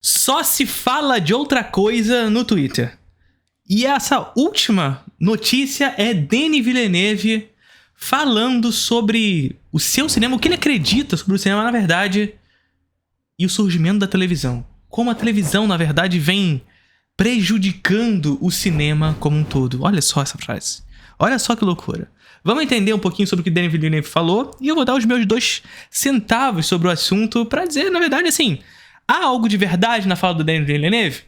Só se fala de outra coisa no Twitter. E essa última notícia é Denis Villeneuve falando sobre o seu cinema, o que ele acredita sobre o cinema, na verdade, e o surgimento da televisão. Como a televisão, na verdade, vem prejudicando o cinema como um todo. Olha só essa frase. Olha só que loucura. Vamos entender um pouquinho sobre o que Denis Villeneuve falou e eu vou dar os meus 2 centavos sobre o assunto pra dizer, na verdade, assim, há algo de verdade na fala do Denis Villeneuve?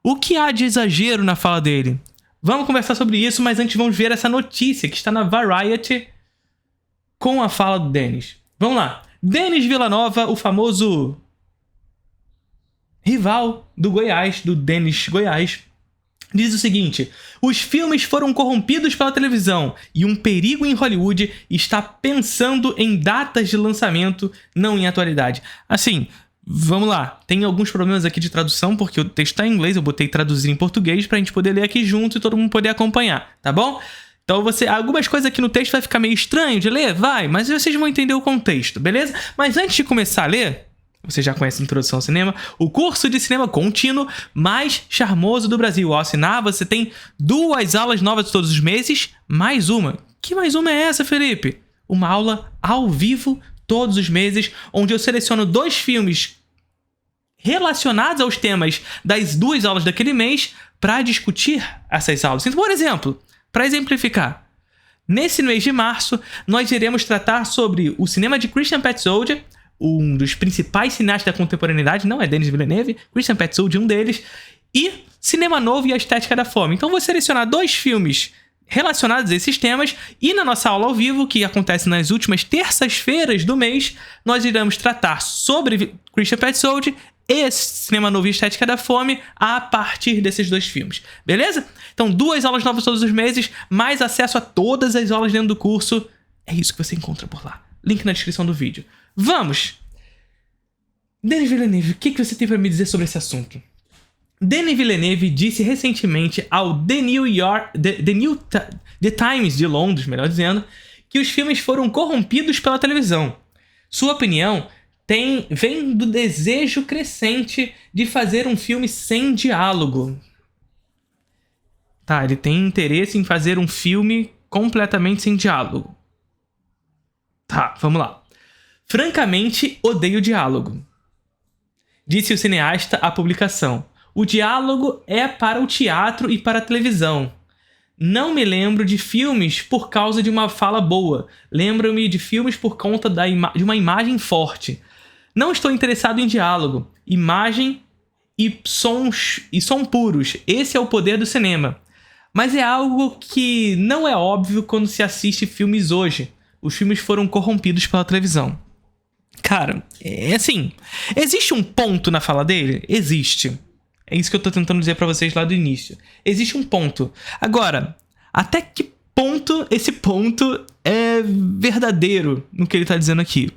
O que há de exagero na fala dele? Vamos conversar sobre isso, mas antes vamos ver essa notícia que está na Variety com a fala do Denis. Vamos lá. Denis Villanova, o famoso rival do Goiás, do Denis Goiás, diz o seguinte: os filmes foram corrompidos pela televisão e um perigo em Hollywood está pensando em datas de lançamento, não em atualidade. Assim, vamos lá. Tem alguns problemas aqui de tradução, porque o texto está em inglês, eu botei traduzir em português pra gente poder ler aqui junto e todo mundo poder acompanhar, tá bom? Então algumas coisas aqui no texto vai ficar meio estranho de ler, mas vocês vão entender o contexto, beleza? Mas antes de começar a ler, você já conhece a Introdução ao Cinema, o curso de cinema contínuo mais charmoso do Brasil. Ao assinar, você tem 2 aulas novas todos os meses, mais uma. Que mais uma é essa, Felipe? Uma aula ao vivo todos os meses, onde eu seleciono 2 filmes relacionados aos temas das 2 aulas daquele mês para discutir essas aulas. Então, por exemplo, para exemplificar, nesse mês de março, nós iremos tratar sobre o cinema de Christian Petzold, um dos principais cineastas da contemporaneidade, não é Denis Villeneuve, Christian Petzold, um deles, e Cinema Novo e a Estética da Fome. Então, vou selecionar 2 filmes relacionados a esses temas, e na nossa aula ao vivo, que acontece nas últimas terças-feiras do mês, nós iremos tratar sobre Christian Petzold e Cinema Novo e Estética da Fome a partir desses 2 filmes, beleza? Então, 2 aulas novas todos os meses, mais acesso a todas as aulas dentro do curso. É isso que você encontra por lá. Link na descrição do vídeo. Vamos! Denis Villeneuve, o que você tem para me dizer sobre esse assunto? Denis Villeneuve disse recentemente ao The Times de Londres, melhor dizendo, que os filmes foram corrompidos pela televisão. Sua opinião vem do desejo crescente de fazer um filme sem diálogo. Tá, ele tem interesse em fazer um filme completamente sem diálogo. Tá, vamos lá. Francamente, odeio diálogo, disse o cineasta à publicação. O diálogo é para o teatro e para a televisão. Não me lembro de filmes por causa de uma fala boa. Lembro-me de filmes por conta de uma imagem forte. Não estou interessado em diálogo. Imagem e som puros. Esse é o poder do cinema. Mas é algo que não é óbvio quando se assiste filmes hoje. Os filmes foram corrompidos pela televisão. Cara, é assim. Existe um ponto na fala dele? Existe. É isso que eu tô tentando dizer pra vocês lá do início. Existe um ponto. Agora, até que ponto esse ponto é verdadeiro no que ele tá dizendo aqui?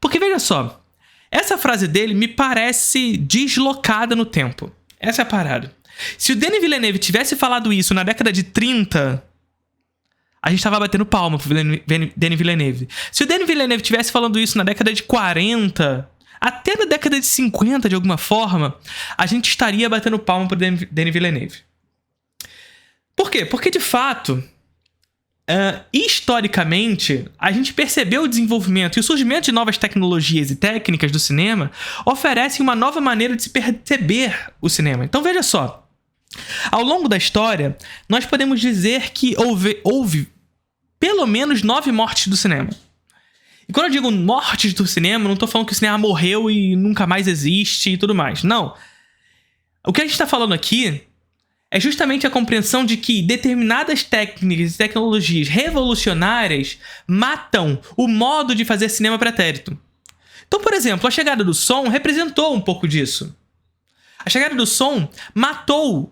Porque veja só, essa frase dele me parece deslocada no tempo. Essa é a parada. Se o Denis Villeneuve tivesse falado isso na década de 30, a gente tava batendo palma pro Denis Villeneuve. Se o Denis Villeneuve tivesse falando isso na década de 40, até na década de 50, de alguma forma, a gente estaria batendo palma pro Denis Villeneuve. Por quê? Porque, de fato, historicamente, a gente percebeu o desenvolvimento e o surgimento de novas tecnologias e técnicas do cinema oferecem uma nova maneira de se perceber o cinema. Então, veja só. Ao longo da história, nós podemos dizer que houve pelo menos 9 mortes do cinema. E quando eu digo mortes do cinema, não tô falando que o cinema morreu e nunca mais existe e tudo mais. Não. O que a gente tá falando aqui é justamente a compreensão de que determinadas técnicas e tecnologias revolucionárias matam o modo de fazer cinema pretérito. Então, por exemplo, a chegada do som representou um pouco disso. A chegada do som matou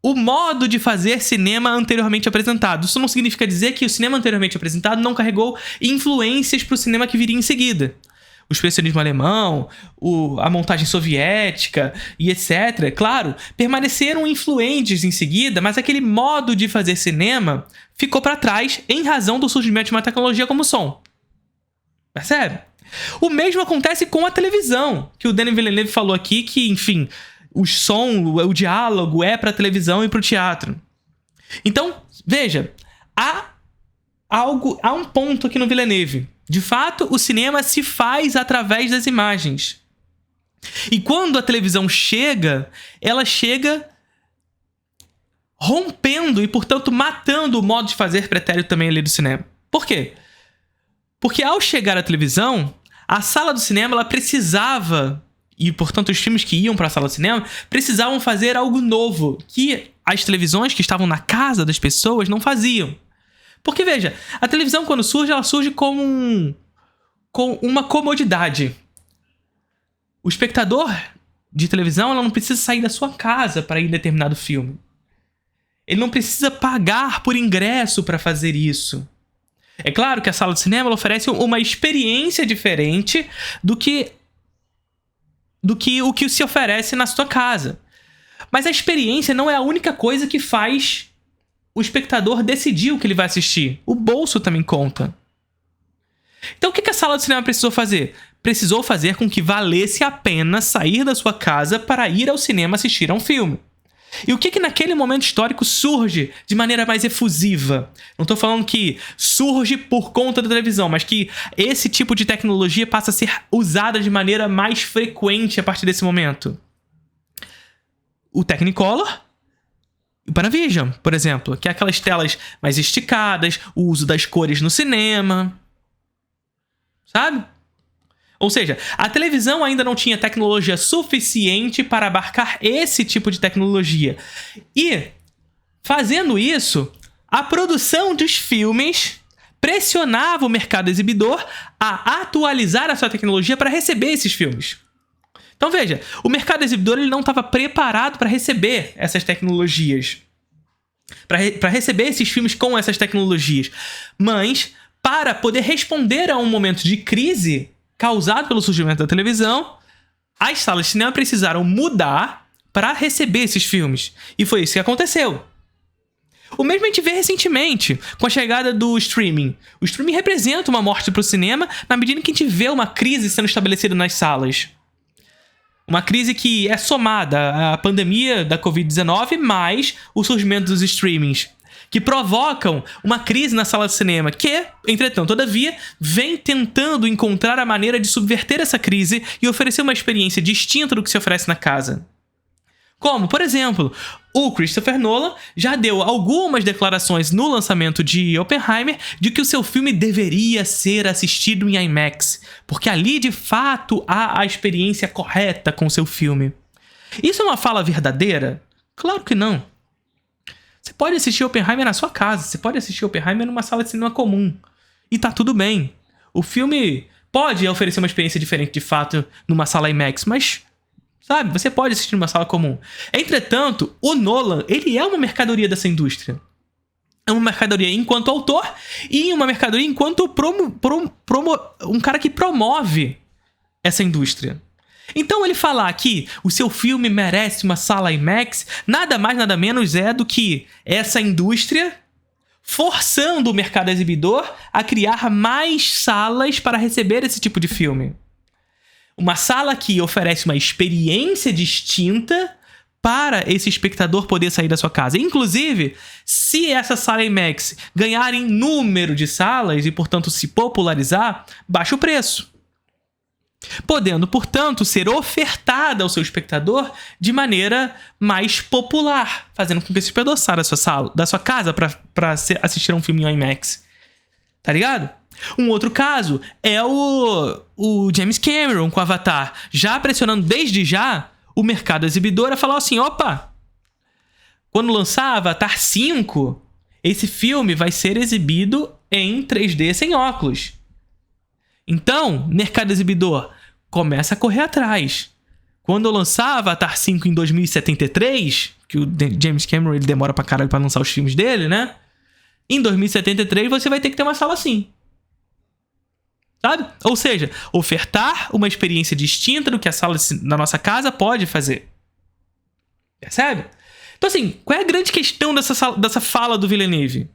o modo de fazer cinema anteriormente apresentado. Isso não significa dizer que o cinema anteriormente apresentado não carregou influências para o cinema que viria em seguida. O expressionismo alemão, a montagem soviética e etc., claro, permaneceram influentes em seguida, mas aquele modo de fazer cinema ficou para trás em razão do surgimento de uma tecnologia como o som. Percebe? O mesmo acontece com a televisão, que o Denis Villeneuve falou aqui que, enfim, o diálogo é pra televisão e pro teatro. Então, veja, há um ponto aqui no Villeneuve. De fato, o cinema se faz através das imagens. E quando a televisão chega, ela chega rompendo e, portanto, matando o modo de fazer pretérito também ali do cinema. Por quê? Porque ao chegar à televisão, a sala do cinema ela precisava, e portanto os filmes que iam para a sala do cinema, precisavam fazer algo novo, que as televisões que estavam na casa das pessoas não faziam. Porque veja, a televisão quando surge, ela surge com uma comodidade. O espectador de televisão ela não precisa sair da sua casa para ir em determinado filme. Ele não precisa pagar por ingresso para fazer isso. É claro que a sala de cinema ela oferece uma experiência diferente do que o que se oferece na sua casa. Mas a experiência não é a única coisa que faz o espectador decidir o que ele vai assistir. O bolso também conta. Então o que a sala de cinema precisou fazer? Precisou fazer com que valesse a pena sair da sua casa para ir ao cinema assistir a um filme. E o que naquele momento histórico surge de maneira mais efusiva? Não estou falando que surge por conta da televisão, mas que esse tipo de tecnologia passa a ser usada de maneira mais frequente a partir desse momento. O Technicolor e o Panavision, por exemplo, que é aquelas telas mais esticadas, o uso das cores no cinema, sabe? Ou seja, a televisão ainda não tinha tecnologia suficiente para abarcar esse tipo de tecnologia. E, fazendo isso, a produção dos filmes pressionava o mercado exibidor a atualizar a sua tecnologia para receber esses filmes. Então veja, o mercado exibidor ele não estava preparado para receber essas tecnologias. Para receber esses filmes com essas tecnologias. Mas, para poder responder a um momento de crise causado pelo surgimento da televisão, as salas de cinema precisaram mudar para receber esses filmes. E foi isso que aconteceu. O mesmo a gente vê recentemente, com a chegada do streaming. O streaming representa uma morte para o cinema na medida que a gente vê uma crise sendo estabelecida nas salas. Uma crise que é somada à pandemia da Covid-19 mais o surgimento dos streamings, que provocam uma crise na sala de cinema, que, entretanto, todavia, vem tentando encontrar a maneira de subverter essa crise e oferecer uma experiência distinta do que se oferece na casa. Como, por exemplo, o Christopher Nolan já deu algumas declarações no lançamento de Oppenheimer de que o seu filme deveria ser assistido em IMAX, porque ali, de fato, há a experiência correta com o seu filme. Isso é uma fala verdadeira? Claro que não. Você pode assistir Oppenheimer na sua casa, você pode assistir Oppenheimer numa sala de cinema comum. E tá tudo bem. O filme pode oferecer uma experiência diferente, de fato, numa sala IMAX, mas, sabe, você pode assistir numa sala comum. Entretanto, o Nolan, ele é uma mercadoria dessa indústria. É uma mercadoria enquanto autor e uma mercadoria enquanto um cara que promove essa indústria. Então ele falar que o seu filme merece uma sala IMAX, nada mais nada menos é do que essa indústria forçando o mercado exibidor a criar mais salas para receber esse tipo de filme. Uma sala que oferece uma experiência distinta para esse espectador poder sair da sua casa. Inclusive, se essa sala IMAX ganhar em número de salas e, portanto, se popularizar, baixa o preço. Podendo, portanto, ser ofertada ao seu espectador de maneira mais popular, fazendo com que esse espectador saia da sua casa para assistir a um filme em IMAX. Tá ligado? Um outro caso é o James Cameron com Avatar, já pressionando desde já o mercado exibidor a falar assim, opa, quando lançar Avatar 5, esse filme vai ser exibido em 3D sem óculos. Então, mercado exibidor, começa a correr atrás. Quando eu lançar Avatar 5 em 2073, que o James Cameron ele demora pra caralho pra lançar os filmes dele, né? Em 2073 você vai ter que ter uma sala assim. Sabe? Ou seja, ofertar uma experiência distinta do que a sala da nossa casa pode fazer. Percebe? Então assim, qual é a grande questão dessa fala do Villeneuve?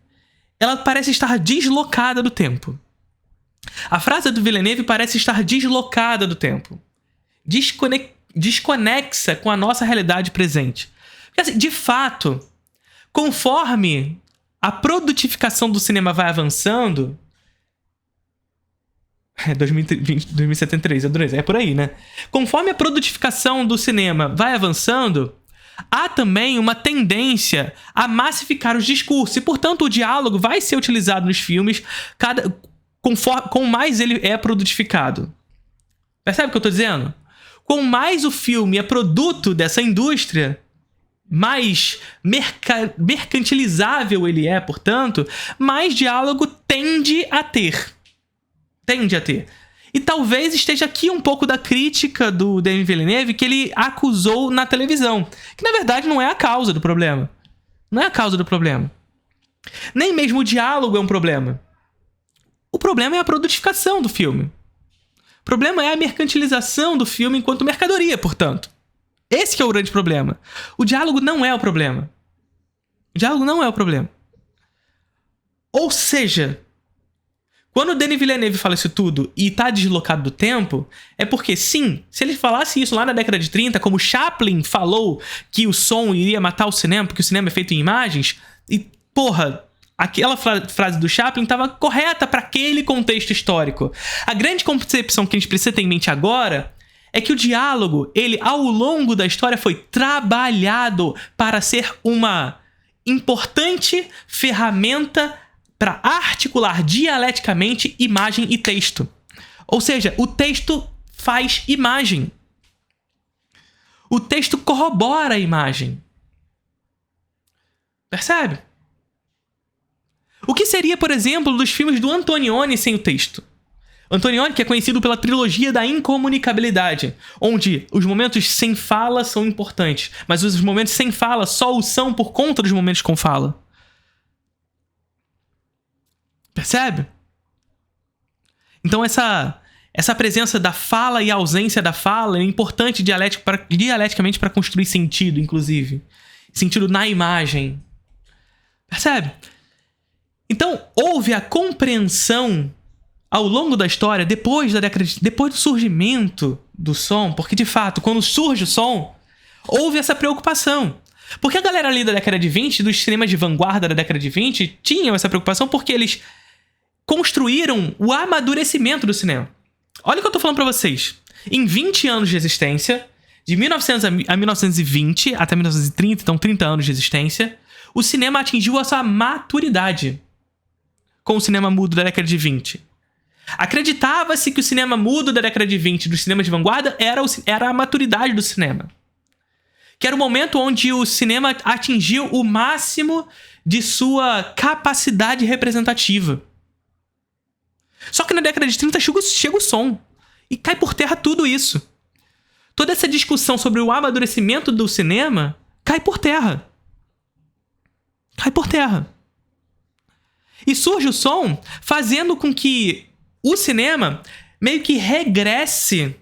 Ela parece estar deslocada do tempo. A frase do Villeneuve parece estar deslocada do tempo. Desconexa com a nossa realidade presente. Porque, assim, de fato, conforme a produtificação do cinema vai avançando... 2073, adorei. É por aí, né? Conforme a produtificação do cinema vai avançando, há também uma tendência a massificar os discursos. E, portanto, o diálogo vai ser utilizado nos filmes com mais ele é produtificado. Percebe o que eu tô dizendo? Com mais o filme é produto dessa indústria, mais mercantilizável ele é, portanto, mais diálogo tende a ter. E talvez esteja aqui um pouco da crítica do Denis Villeneuve que ele acusou na televisão. Que, na verdade, não é a causa do problema. Não é a causa do problema. Nem mesmo o diálogo é um problema. O problema é a produtificação do filme. O problema é a mercantilização do filme enquanto mercadoria, portanto. Esse que é o grande problema. O diálogo não é o problema. O diálogo não é o problema. Ou seja... Quando o Denis Villeneuve fala isso tudo e tá deslocado do tempo, é porque, sim, se ele falasse isso lá na década de 30, como Chaplin falou que o som iria matar o cinema, porque o cinema é feito em imagens, e, porra, aquela frase do Chaplin estava correta para aquele contexto histórico. A grande concepção que a gente precisa ter em mente agora é que o diálogo, ele, ao longo da história, foi trabalhado para ser uma importante ferramenta para articular dialeticamente imagem e texto. Ou seja, o texto faz imagem. O texto corrobora a imagem. Percebe? O que seria, por exemplo, dos filmes do Antonioni sem o texto? Antonioni, que é conhecido pela trilogia da incomunicabilidade, onde os momentos sem fala são importantes, mas os momentos sem fala só o são por conta dos momentos com fala. Percebe? Então essa presença da fala e a ausência da fala é importante dialeticamente para construir sentido, inclusive. Sentido na imagem. Percebe? Então houve a compreensão ao longo da história, depois do surgimento do som, porque de fato, quando surge o som, houve essa preocupação. Porque a galera ali da década de 20, dos cinemas de vanguarda da década de 20, tinham essa preocupação porque eles construíram o amadurecimento do cinema. Olha o que eu tô falando pra vocês. Em 20 anos de existência, de 1900 a 1920 até 1930, então 30 anos de existência, o cinema atingiu a sua maturidade com o cinema mudo da década de 20. Acreditava-se que o cinema mudo da década de 20 dos cinemas de vanguarda era a maturidade do cinema. Que era o momento onde o cinema atingiu o máximo de sua capacidade representativa. Só que na década de 30 chega o som. E cai por terra tudo isso. Toda essa discussão sobre o amadurecimento do cinema cai por terra. Cai por terra. E surge o som fazendo com que o cinema meio que regresse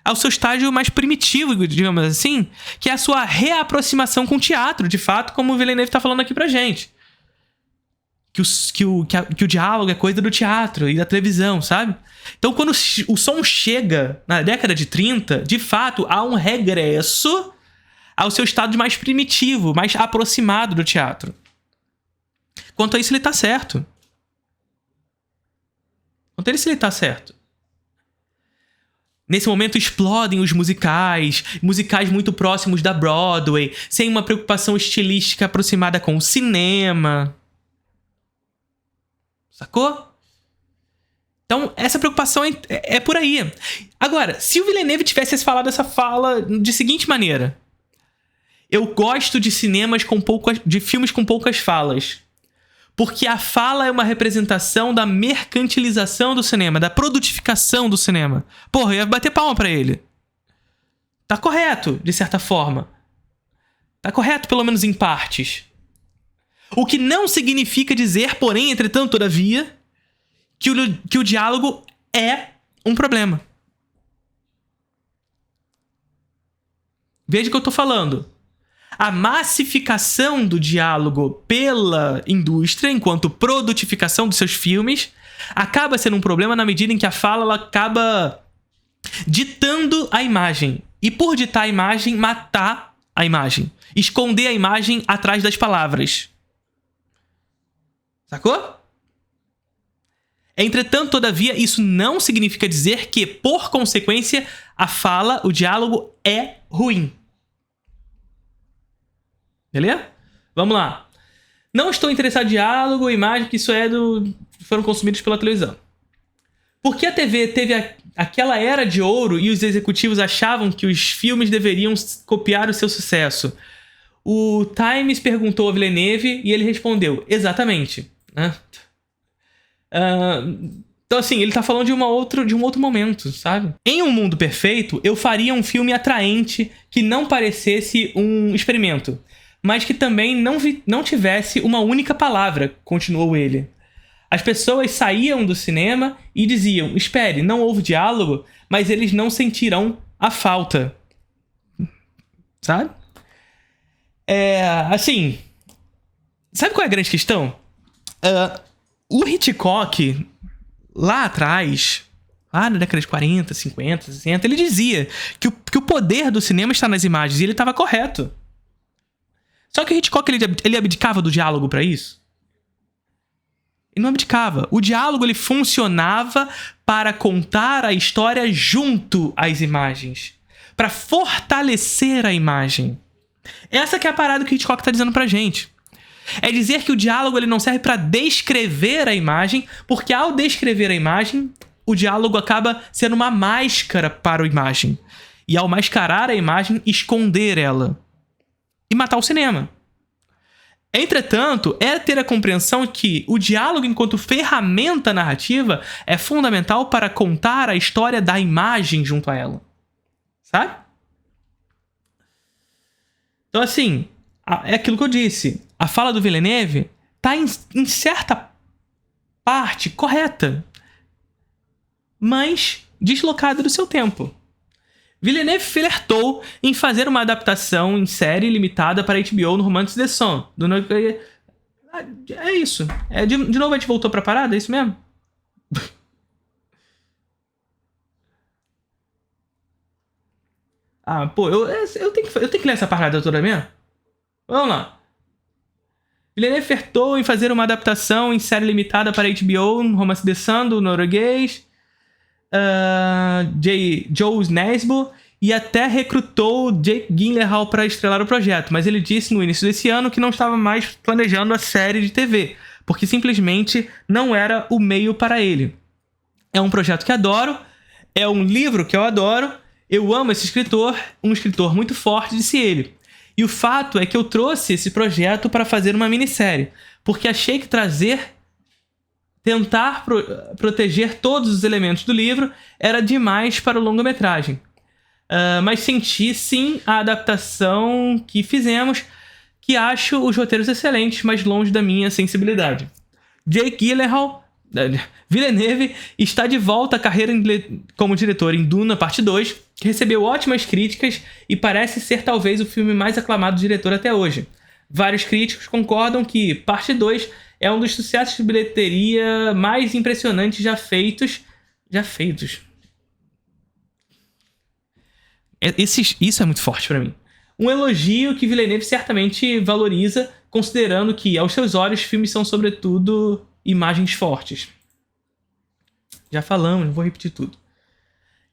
ao seu estágio mais primitivo, digamos assim, que é a sua reaproximação com o teatro, de fato, como o Villeneuve está falando aqui pra gente. Que o diálogo é coisa do teatro e da televisão, sabe? Então, quando o som chega na década de 30, de fato, há um regresso ao seu estado mais primitivo, mais aproximado do teatro. Quanto a isso, ele tá certo. Quanto a isso, ele tá certo. Nesse momento explodem os musicais muito próximos da Broadway, sem uma preocupação estilística aproximada com o cinema. Sacou? Então, essa preocupação é por aí. Agora, se o Villeneuve tivesse falado essa fala de seguinte maneira: eu gosto de de filmes com poucas falas, porque a fala é uma representação da mercantilização do cinema, da produtificação do cinema. Porra, eu ia bater palma pra ele. Tá correto, de certa forma. Tá correto, pelo menos em partes. O que não significa dizer, porém, entretanto, todavia, que o diálogo é um problema. Veja o que eu tô falando. A massificação do diálogo pela indústria, enquanto produtificação dos seus filmes, acaba sendo um problema na medida em que a fala ela acaba ditando a imagem. E por ditar a imagem, matar a imagem. Esconder a imagem atrás das palavras. Sacou? Entretanto, todavia, isso não significa dizer que, por consequência, a fala, o diálogo é ruim. Beleza? Vamos lá. Não estou interessado em diálogo, imagem, que isso foram consumidos pela televisão. Por que a TV teve aquela era de ouro e os executivos achavam que os filmes deveriam copiar o seu sucesso? O Times perguntou a Villeneuve e ele respondeu, exatamente. Né? Então, assim, ele tá falando de um outro momento, sabe? Em um mundo perfeito, eu faria um filme atraente que não parecesse um experimento, mas que também não tivesse uma única palavra, continuou ele. As pessoas saíam do cinema e diziam, espere, não houve diálogo, mas eles não sentirão a falta. Sabe? Assim, sabe qual é a grande questão? O Hitchcock, lá atrás, lá na década de 40, 50, 60, ele dizia que o poder do cinema está nas imagens, e ele estava correto. Só que o Hitchcock, ele abdicava do diálogo para isso? Ele não abdicava. O diálogo, ele funcionava para contar a história junto às imagens. Para fortalecer a imagem. Essa que é a parada que o Hitchcock está dizendo pra gente. É dizer que o diálogo ele não serve para descrever a imagem, porque ao descrever a imagem, o diálogo acaba sendo uma máscara para a imagem. E ao mascarar a imagem, esconder ela. E matar o cinema. Entretanto, é ter a compreensão que o diálogo enquanto ferramenta narrativa é fundamental para contar a história da imagem junto a ela. Sabe? Então, assim, é aquilo que eu disse. A fala do Villeneuve está em certa parte correta, mas deslocada do seu tempo. Villeneuve flertou em fazer uma adaptação em série limitada para HBO no Romance The Son. É isso. De novo a gente voltou pra parada? É isso mesmo? Pô, eu tenho que ler essa parada toda mesmo? Vamos lá. Villeneuve flertou em fazer uma adaptação em série limitada para HBO no Romance The Son, do norueguês Joe Nesbo, e até recrutou Jake Gyllenhaal para estrelar o projeto, mas ele disse no início desse ano que não estava mais planejando a série de TV, porque simplesmente não era o meio para ele. É um projeto que adoro, é um livro que eu adoro, eu amo esse escritor, um escritor muito forte, disse ele. E o fato é que eu trouxe esse projeto para fazer uma minissérie, porque achei que tentar proteger todos os elementos do livro era demais para o longa-metragem. Mas senti, sim, a adaptação que fizemos, que acho os roteiros excelentes, mas longe da minha sensibilidade. Jake Villeneuve está de volta à carreira como diretor em Duna Parte 2, que recebeu ótimas críticas e parece ser talvez o filme mais aclamado do diretor até hoje. Vários críticos concordam que Parte 2 é um dos sucessos de bilheteria mais impressionantes já feitos. Isso é muito forte pra mim. Um elogio que Villeneuve certamente valoriza, considerando que, aos seus olhos, filmes são, sobretudo, imagens fortes. Já falamos, não vou repetir tudo.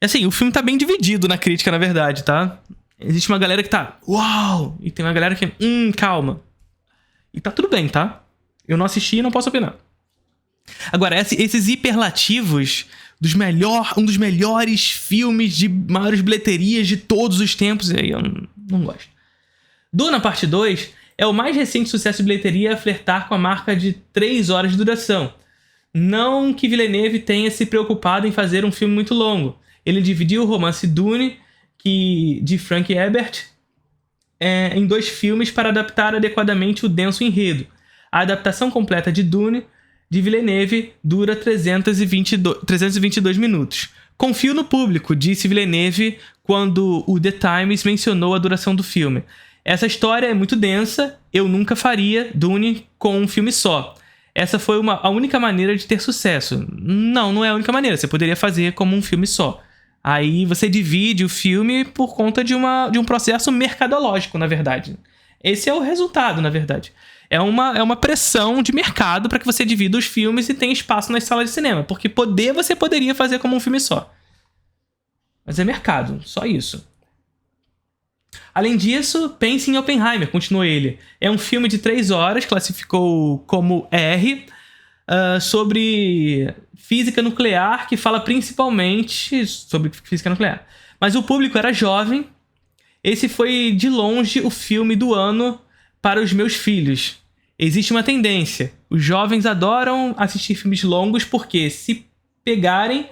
Assim, o filme tá bem dividido na crítica, na verdade, tá? Existe uma galera que tá, uau! E tem uma galera que, calma. E tá tudo bem, tá? Eu não assisti e não posso opinar. Agora, esses hiperlativos um dos melhores filmes de maiores bilheterias de todos os tempos, aí eu não gosto. Duna Parte 2 é o mais recente sucesso de bilheteria a flertar com a marca de 3 horas de duração. Não que Villeneuve tenha se preocupado em fazer um filme muito longo. Ele dividiu o romance Dune, de Frank Herbert, em 2 filmes para adaptar adequadamente o denso enredo. A adaptação completa de Dune, de Villeneuve, dura 322 minutos. Confio no público, disse Villeneuve quando o The Times mencionou a duração do filme. Essa história é muito densa, eu nunca faria Dune com um filme só. essa foi a única maneira de ter sucesso. Não é a única maneira. Você poderia fazer como um filme só. Aí você divide o filme por conta de um processo mercadológico, na verdade. Esse é o resultado, na verdade. É uma pressão de mercado para que você divida os filmes e tenha espaço nas salas de cinema. Porque você poderia fazer como um filme só. Mas é mercado, só isso. Além disso, pense em Oppenheimer, continuou ele. É um filme de 3 horas, classificou como R, sobre física nuclear, que fala principalmente sobre física nuclear. Mas o público era jovem. Esse foi, de longe, o filme do ano para os meus filhos. Existe uma tendência. Os jovens adoram assistir filmes longos porque, se pegarem,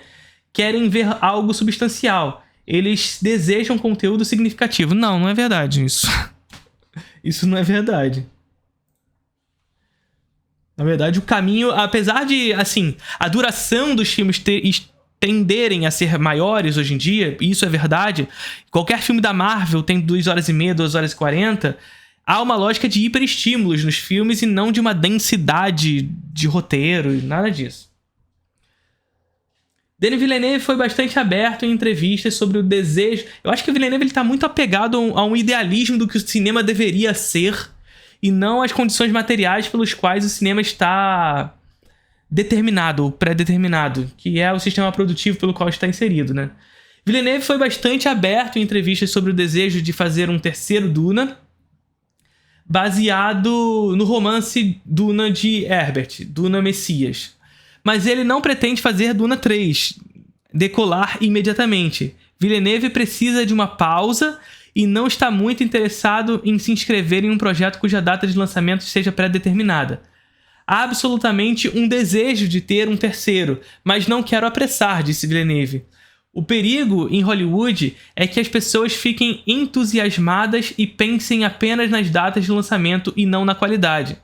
querem ver algo substancial. Eles desejam conteúdo significativo. Não é verdade isso. Isso não é verdade. Na verdade, o caminho, apesar de, assim, a duração dos filmes tenderem a ser maiores hoje em dia, e isso é verdade, qualquer filme da Marvel tem 2 horas e meia, 2 horas e 40, há uma lógica de hiperestímulos nos filmes e não de uma densidade de roteiro, nada disso. Denis Villeneuve foi bastante aberto em entrevistas sobre o desejo. Eu acho que o Villeneuve está muito apegado a um idealismo do que o cinema deveria ser e não às condições materiais pelos quais o cinema está determinado ou pré-determinado, que é o sistema produtivo pelo qual está inserido, né? Villeneuve foi bastante aberto em entrevistas sobre o desejo de fazer um terceiro Duna, baseado no romance Duna de Herbert, Duna Messias. Mas ele não pretende fazer Duna 3, decolar imediatamente. Villeneuve precisa de uma pausa e não está muito interessado em se inscrever em um projeto cuja data de lançamento seja pré-determinada. Há absolutamente um desejo de ter um terceiro, mas não quero apressar, disse Villeneuve. O perigo em Hollywood é que as pessoas fiquem entusiasmadas e pensem apenas nas datas de lançamento e não na qualidade.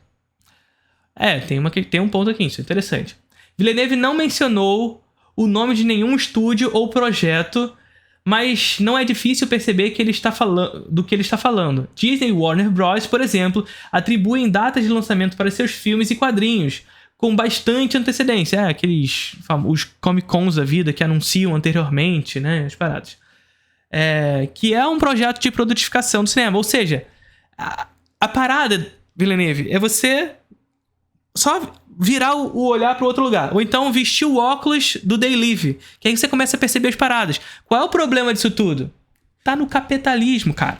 Tem um ponto aqui, isso é interessante. Villeneuve não mencionou o nome de nenhum estúdio ou projeto, mas não é difícil perceber do que ele está falando. Disney e Warner Bros., por exemplo, atribuem datas de lançamento para seus filmes e quadrinhos com bastante antecedência. Aqueles os Comic-Cons da vida que anunciam anteriormente, né, as paradas. Que é um projeto de produtificação do cinema. Ou seja, a parada, Villeneuve, é você só virar o olhar para outro lugar. Ou então vestir o óculos do Day Live. Que aí você começa a perceber as paradas. Qual é o problema disso tudo? Tá no capitalismo, cara.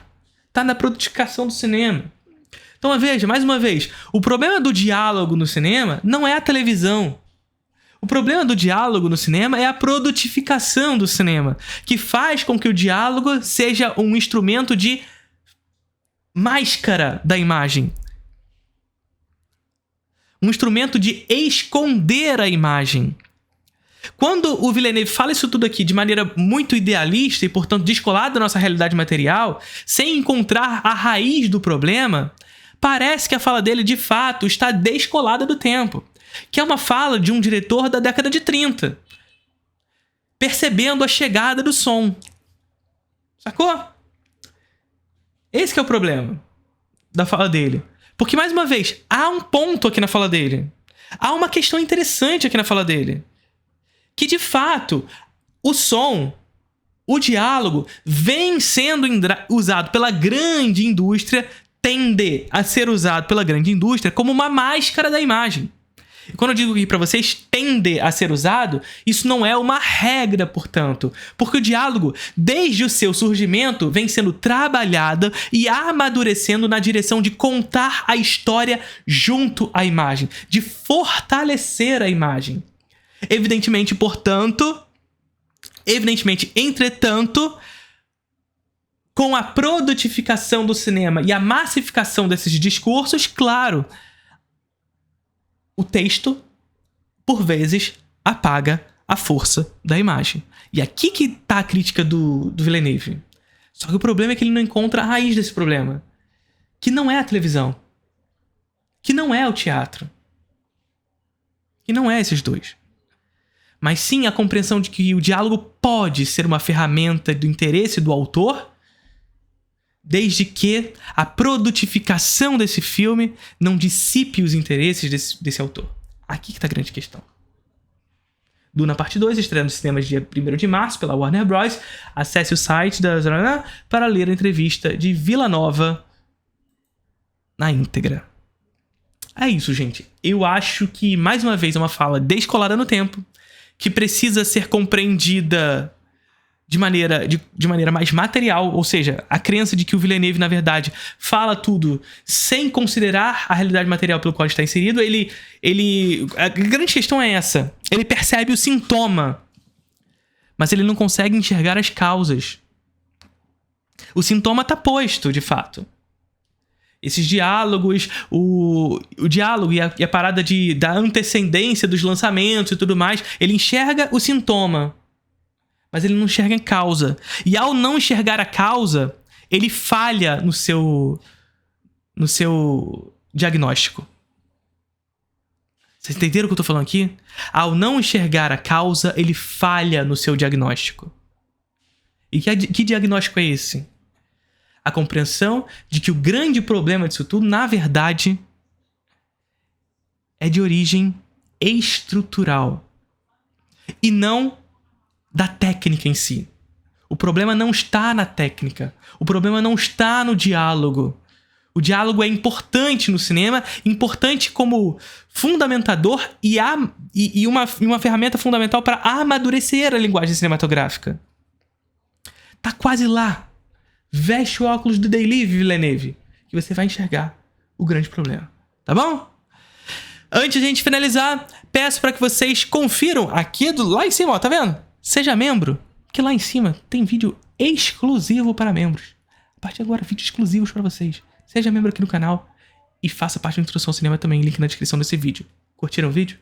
Tá na produtificação do cinema. Então, veja, mais uma vez, o problema do diálogo no cinema não é a televisão. O problema do diálogo no cinema é a produtificação do cinema, que faz com que o diálogo seja um instrumento de máscara da imagem. Um instrumento de esconder a imagem. Quando o Villeneuve fala isso tudo aqui de maneira muito idealista e, portanto, descolada da nossa realidade material, sem encontrar a raiz do problema, parece que a fala dele, de fato, está descolada do tempo. Que é uma fala de um diretor da década de 30, percebendo a chegada do som. Sacou? Esse que é o problema da fala dele. Porque, mais uma vez, há um ponto aqui na fala dele. Há uma questão interessante aqui na fala dele. Que, de fato, o som, o diálogo, vem sendo usado pela grande indústria, tende a ser usado pela grande indústria como uma máscara da imagem. E quando eu digo aqui para vocês, tende a ser usado, isso não é uma regra, portanto. Porque o diálogo, desde o seu surgimento, vem sendo trabalhado e amadurecendo na direção de contar a história junto à imagem, de fortalecer a imagem. Entretanto, com a produtificação do cinema e a massificação desses discursos, claro, o texto, por vezes, apaga a força da imagem. E aqui que tá a crítica do Villeneuve. Só que o problema é que ele não encontra a raiz desse problema. Que não é a televisão. Que não é o teatro. Que não é esses dois. Mas sim a compreensão de que o diálogo pode ser uma ferramenta do interesse do autor, desde que a produtificação desse filme não dissipe os interesses desse autor. Aqui que tá a grande questão. Duna Parte 2, estreia nos cinemas dia 1º de março pela Warner Bros. Acesse o site da Zona para ler a entrevista de Villanova na íntegra. É isso, gente. Eu acho que, mais uma vez, é uma fala descolada no tempo, que precisa ser compreendida de maneira mais material, ou seja, a crença de que o Villeneuve, na verdade, fala tudo sem considerar a realidade material pelo qual está inserido. A grande questão é essa. Ele percebe o sintoma, mas ele não consegue enxergar as causas. O sintoma está posto, de fato. Esses diálogos, o diálogo e a parada da antecedência dos lançamentos e tudo mais, ele enxerga o sintoma, mas ele não enxerga a causa. E ao não enxergar a causa, ele falha no seu diagnóstico. Vocês entenderam o que eu tô falando aqui? Ao não enxergar a causa, ele falha no seu diagnóstico. E que diagnóstico é esse? A compreensão de que o grande problema disso tudo, na verdade, é de origem estrutural e não da técnica em si. O problema não está na técnica. O problema não está no diálogo. O diálogo é importante no cinema, importante como fundamentador e uma ferramenta fundamental para amadurecer a linguagem cinematográfica. Tá quase lá. Veste o óculos do Daily, Villeneuve, que você vai enxergar o grande problema. Tá bom? Antes de a gente finalizar, peço para que vocês confiram aqui lá em cima, ó, tá vendo? Seja membro, que lá em cima tem vídeo exclusivo para membros. A partir de agora, vídeos exclusivos para vocês. Seja membro aqui no canal e faça parte da Introdução ao Cinema também, link na descrição desse vídeo. Curtiram o vídeo?